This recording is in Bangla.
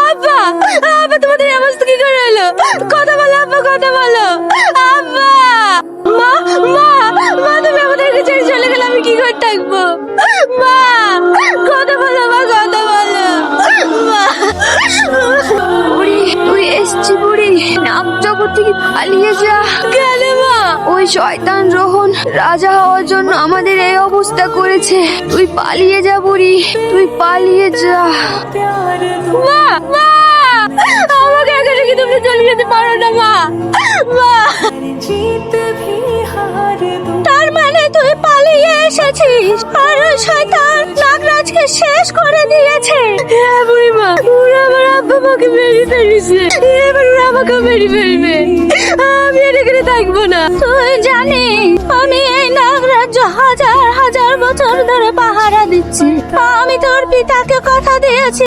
আব্বা, আব্বা তোমাদের এই অবস্থা কি করে হলো? কথা বলো আব্বা, কথা বলো আব্বা। মা, মা, মা তুমি আমাদেরকে ছেড়ে চলে গেলে আমি কি করে থাকবো? মা, কথা বলো মা, কথা বলো মা। বুড়ি, তুই এসছি বুড়ি, নাম জগৎ থেকে পালিয়ে যা। কেন মা? ওই শয়তান রোহন রাজা হওয়ার জন্য আমাদের এই অবস্থা করেছে। তুই পালিয়ে যা বুড়ি, তুই পালিয়ে যা। মা, মা, আমাকে একা রেখে তুমি চলে যেতে পারো না মা। মা, তার মানে তুই পালিয়ে এসেছিস আর ওই শয়তান নাগরাজকে শেষ করে দিয়েছে। হ্যাঁ বুড়িমা, ওরা আমার আব্বা মাকে মেরে ফেলেছে, এবার ওরা আমাকে মেরে ফেলবে। আমি আর এখানে থাকবো না। তুই জানিস আমি এই নাগরাজ্য হাজার হাজার বছর ধরে পাহারা দিচ্ছি। আমি তোর পিতাকে কথা দিয়েছি